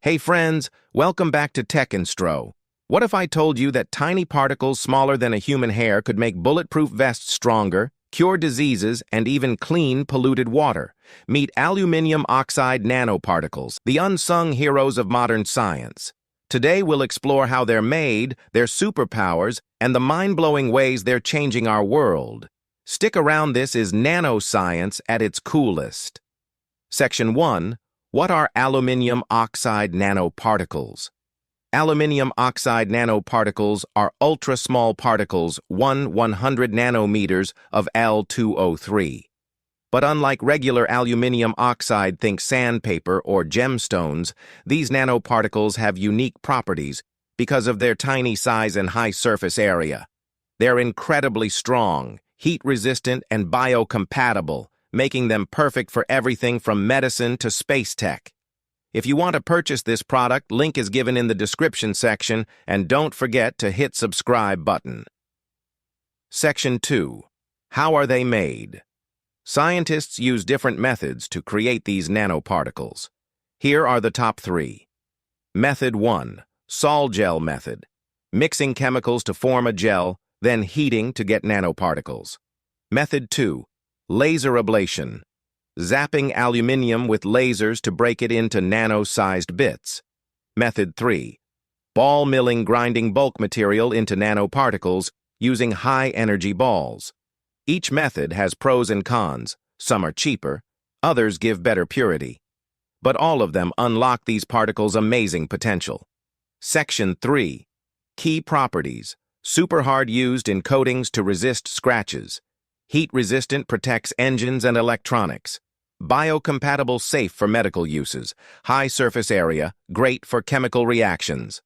Hey friends, welcome back to Tech Instro. What if I told you that tiny particles smaller than a human hair could make bulletproof vests stronger, cure diseases, and even clean polluted water? Meet aluminium oxide nanoparticles, the unsung heroes of modern science. Today we'll explore how they're made, their superpowers, and the mind-blowing ways they're changing our world. Stick around, this is nanoscience at its coolest. Section 1. What are aluminium oxide nanoparticles? Aluminium oxide nanoparticles are ultra-small particles, 1/100 nanometers of Al₂O₃. But unlike regular aluminium oxide, think sandpaper or gemstones, these nanoparticles have unique properties because of their tiny size and high surface area. They're incredibly strong, heat-resistant, and biocompatible, making them perfect for everything from medicine to space tech. If you want to purchase this product, link is given in the description section, and don't forget to hit subscribe button. Section 2. How are they made? Scientists use different methods to create these nanoparticles. Here are the top 3. Method 1. Sol gel method. Mixing chemicals to form a gel, then heating to get nanoparticles. Method 2. Laser ablation. Zapping aluminium with lasers to break it into nano-sized bits. Method 3. Ball milling, grinding bulk material into nanoparticles using high-energy balls. Each method has pros and cons. Some are cheaper, others give better purity. But all of them unlock these particles' amazing potential. Section 3. Key properties. Super hard used in coatings to resist scratches. Heat-resistant, protects engines and electronics. Biocompatible, safe for medical uses. High surface area, great for chemical reactions.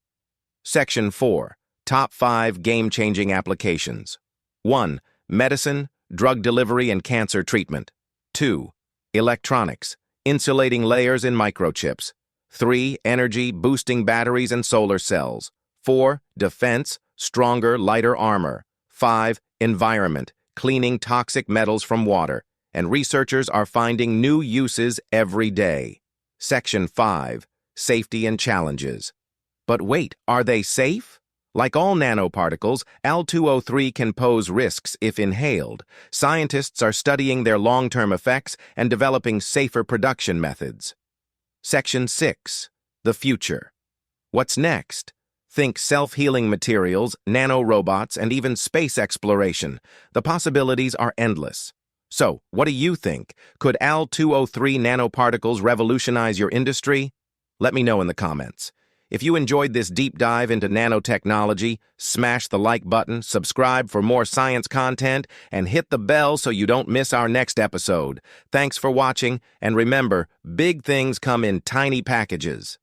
Section 4. Top 5 game-changing applications. 1. Medicine, drug delivery and cancer treatment. 2. Electronics, insulating layers in microchips. 3. Energy, boosting batteries and solar cells. 4. Defense, stronger, lighter armor. 5. Environment, cleaning toxic metals from water, and researchers are finding new uses every day. Section 5. Safety and challenges. But wait, are they safe? Like all nanoparticles, Al₂O₃ can pose risks if inhaled. Scientists are studying their long-term effects and developing safer production methods. Section 6. The future. What's next? Think self-healing materials, nanorobots, and even space exploration. The possibilities are endless. So, what do you think? Could Al₂O₃ nanoparticles revolutionize your industry? Let me know in the comments. If you enjoyed this deep dive into nanotechnology, smash the like button, subscribe for more science content, and hit the bell so you don't miss our next episode. Thanks for watching, and remember, big things come in tiny packages.